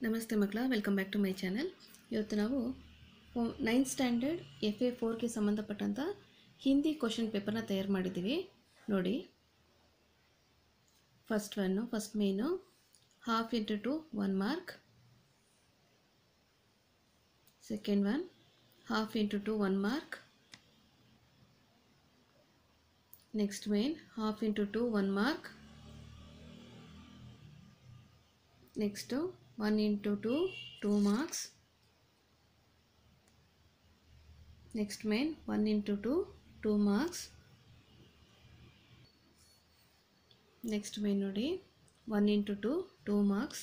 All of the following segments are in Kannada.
ನಮಸ್ತೆ ಮಕ್ಕಳ, welcome back to my channel. ಇವತ್ತು ನಾವು 9th ಸ್ಟ್ಯಾಂಡರ್ಡ್ FA 4ಗೆ ಸಂಬಂಧಪಟ್ಟಂಥ ಹಿಂದಿ ಕ್ವಶನ್ ಪೇಪರ್ನ ತಯಾರು ಮಾಡಿದ್ದೀವಿ. ನೋಡಿ, first main half into 2 1 mark. Second one half into 2 1 mark. Next main half into 2 1 mark. Next 1 into 2 2 marks. Next main 1 into 2 2 marks. Next main nodi 1 into 2 2 marks.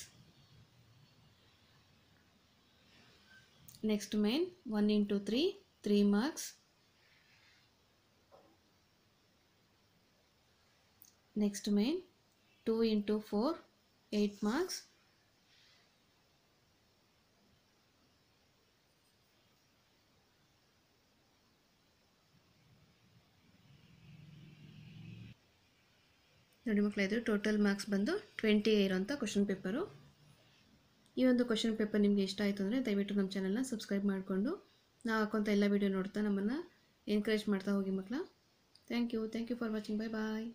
Next main 1 into 3 3 marks. Next main 2 into 4 8 marks. ನೋಡಿ ಮಕ್ಕಳೇ, ಇದು ಟೋಟಲ್ ಮಾರ್ಕ್ಸ್ ಬಂದು 20 ಇರೋಂಥ ಕ್ವಶನ್ ಪೇಪರು. ಈ ಒಂದು ಕ್ವಶನ್ ಪೇಪರ್ ನಿಮಗೆ ಇಷ್ಟ ಆಯಿತು ಅಂದರೆ ದಯವಿಟ್ಟು ನಮ್ಮ ಚಾನಲ್ನ ಸಬ್ಸ್ಕ್ರೈಬ್ ಮಾಡಿಕೊಂಡು ನಾವು ಹಾಕೋಂಥ ಎಲ್ಲ ವೀಡಿಯೋ ನೋಡ್ತಾ ನಮ್ಮನ್ನು ಎನ್ಕರೇಜ್ ಮಾಡ್ತಾ ಹೋಗಿ ಮಕ್ಕಳ. Thank you for watching. Bye.